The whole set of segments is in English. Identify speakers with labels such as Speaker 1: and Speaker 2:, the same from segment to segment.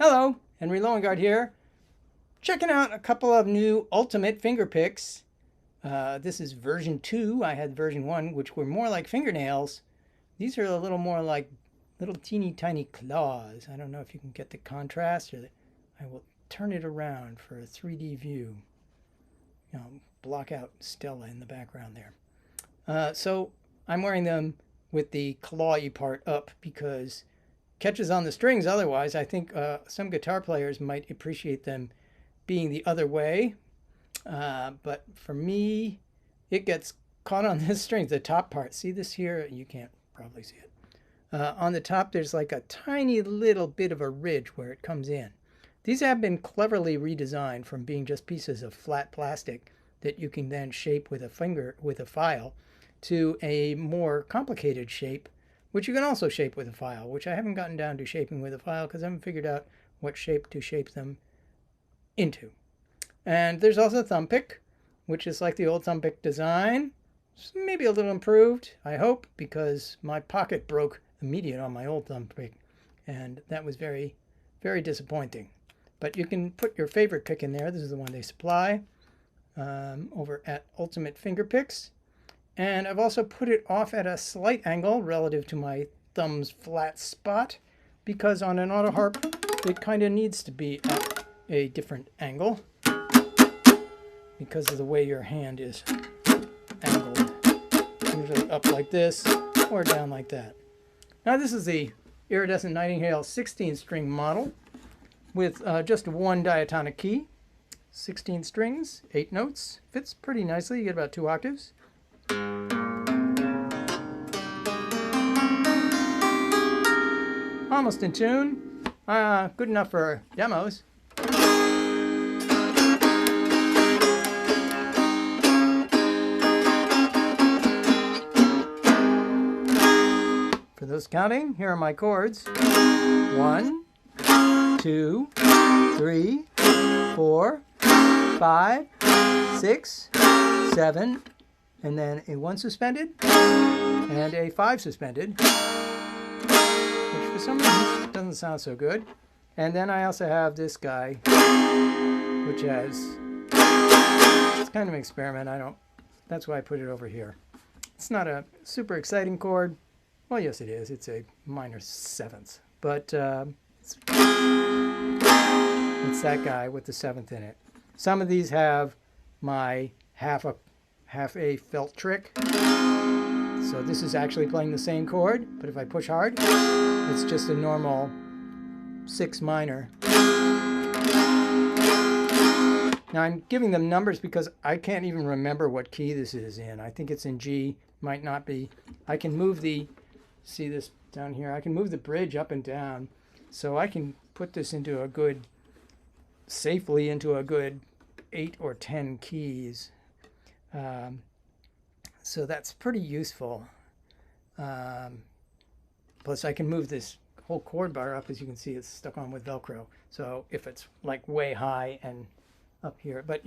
Speaker 1: Hello, Henry Loengard here. Checking out a couple of new Ultimate finger picks. This is version 2. I had version 1, which were more like fingernails. These are a little more like little teeny tiny claws. I don't know if you can get the contrast, or I will turn it around for a 3D view. Block out Stella in the background there. So I'm wearing them with the clawy part up because catches on the strings. Otherwise, I think some guitar players might appreciate them being the other way. But for me, it gets caught on this string, the top part. See this here? You can't probably see it. On the top, there's like a tiny little bit of a ridge where it comes in. These have been cleverly redesigned from being just pieces of flat plastic that you can then shape with a file to a more complicated shape, which you can also shape with a file, which I haven't gotten down to shaping with a file because I haven't figured out what shape to shape them into. And there's also thumb pick, which is like the old thumb pick design. It's maybe a little improved, I hope, because my pocket broke immediate on my old thumb pick, and that was very, very disappointing. But you can put your favorite pick in there. This is the one they supply over at Ultimate Finger Picks. And I've also put it off at a slight angle relative to my thumb's flat spot, because on an auto harp, it kind of needs to be at a different angle because of the way your hand is angled. Usually up like this or down like that. Now this is the Iridescent Nightingale 16-string model with just one diatonic key, 16 strings, 8 notes. Fits pretty nicely. You get about 2 octaves. Almost in tune. Good enough for demos. For those counting, here are my chords. 1, 2, 3, 4, 5, 6, 7, and then a 1 suspended and a 5 suspended, which for some reason doesn't sound so good. And then I also have this guy, which has, it's kind of an experiment. That's why I put it over here. It's not a super exciting chord. Well, yes, it is. It's a minor 7th, but it's that guy with the 7th in it. Some of these have my half a felt trick. So this is actually playing the same chord, but if I push hard, it's just a normal 6 minor. Now I'm giving them numbers because I can't even remember what key this is in. I think it's in G, might not be. I can move see this down here, I can move the bridge up and down, so I can put this safely into a good 8 or 10 keys. So that's pretty useful. Plus I can move this whole chord bar up. As you can see, it's stuck on with Velcro. So if it's like way high and up here, but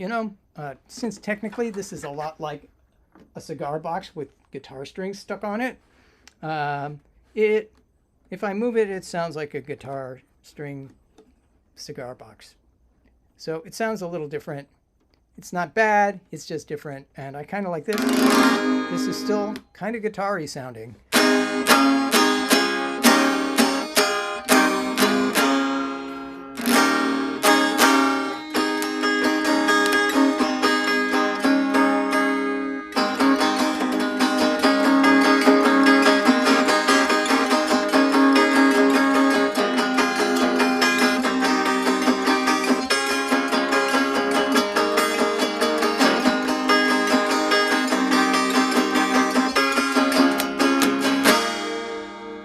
Speaker 1: since technically this is a lot like a cigar box with guitar strings stuck on it, if I move it, it sounds like a guitar string cigar box. So it sounds a little different. It's not bad, it's just different, and I kind of like this. This is still kind of guitar-y sounding.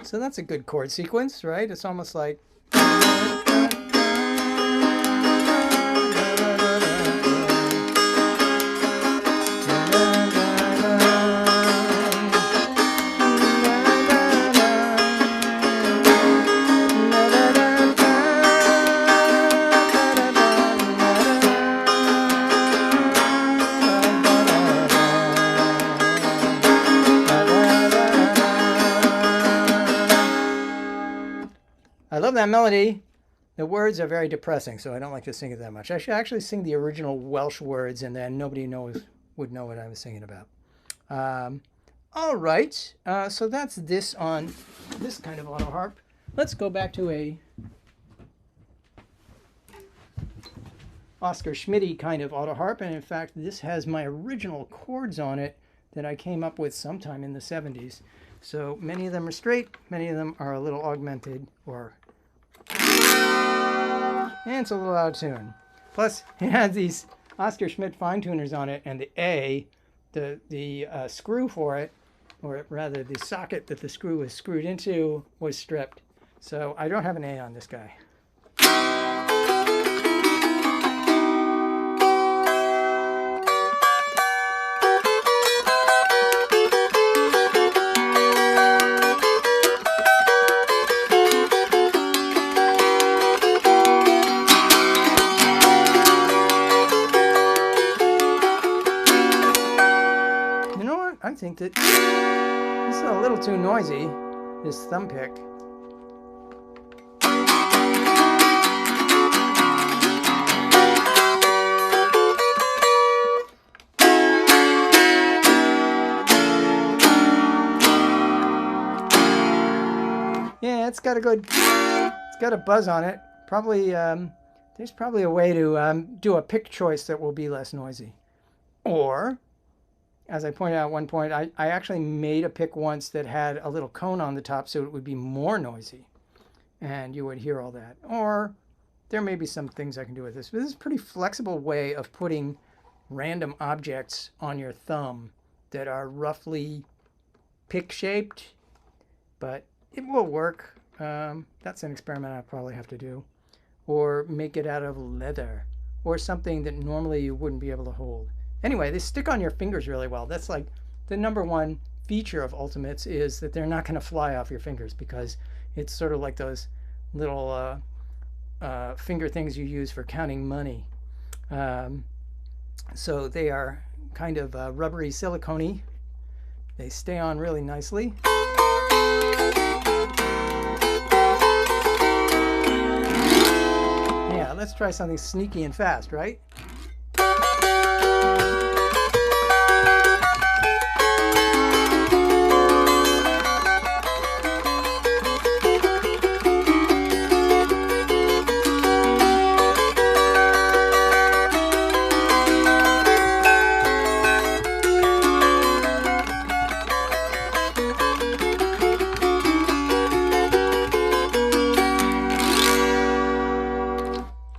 Speaker 1: So that's a good chord sequence, right? It's almost like... I love that melody. The words are very depressing, so I don't like to sing it that much. I should actually sing the original Welsh words, and then nobody would know what I was singing about. All right, so that's this on this kind of auto harp. Let's go back to a Oscar Schmidt kind of auto harp, and in fact, this has my original chords on it that I came up with sometime in the 70s. So many of them are straight, many of them are a little augmented, and it's a little out of tune. Plus, it has these Oscar Schmidt fine tuners on it, and the A, the screw for it, or rather the socket that the screw was screwed into, was stripped. So I don't have an A on this guy. I think that this is a little too noisy, this thumb pick. Yeah, it's got a buzz on it. Probably, there's probably a way to do a pick choice that will be less noisy. Or, as I pointed out at one point, I actually made a pick once that had a little cone on the top so it would be more noisy and you would hear all that. Or there may be some things I can do with this. But this is a pretty flexible way of putting random objects on your thumb that are roughly pick shaped, but it will work. That's an experiment I'll probably have to do. Or make it out of leather or something that normally you wouldn't be able to hold. Anyway, they stick on your fingers really well. That's like the #1 feature of Ultimates, is that they're not going to fly off your fingers, because it's sort of like those little finger things you use for counting money. So they are kind of rubbery silicone-y. They stay on really nicely. Yeah, let's try something sneaky and fast, right?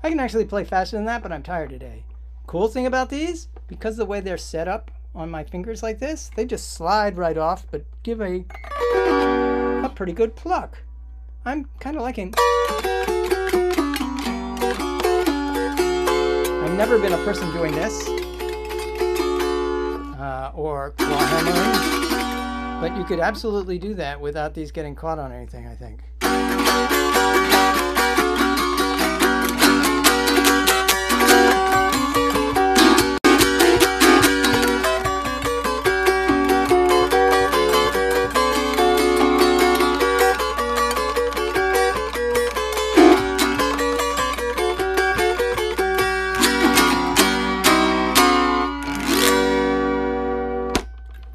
Speaker 1: I can actually play faster than that, but I'm tired today. Cool thing about these, because of the way they're set up on my fingers like this, they just slide right off, but give a pretty good pluck. I'm kind of liking. I've never been a person doing this, or claw hammering, but you could absolutely do that without these getting caught on anything, I think.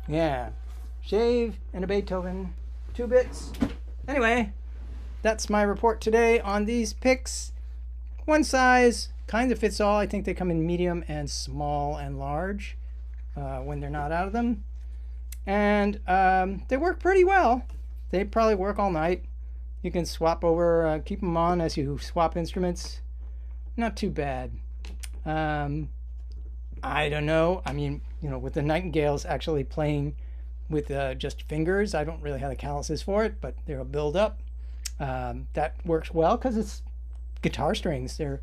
Speaker 1: Yeah, shave and a Beethoven, 2 bits. Anyway, that's my report today on these picks. One size kind of fits all. I think they come in medium and small and large when they're not out of them. And they work pretty well. They probably work all night. You can swap over, keep them on as you swap instruments. Not too bad. I don't know. I mean, you know, with the Nightingales actually playing with just fingers, I don't really have the calluses for it, but they'll build up. That works well because it's guitar strings. They're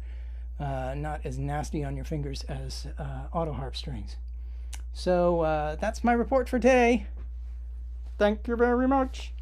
Speaker 1: not as nasty on your fingers as auto harp strings. So that's my report for today. Thank you very much.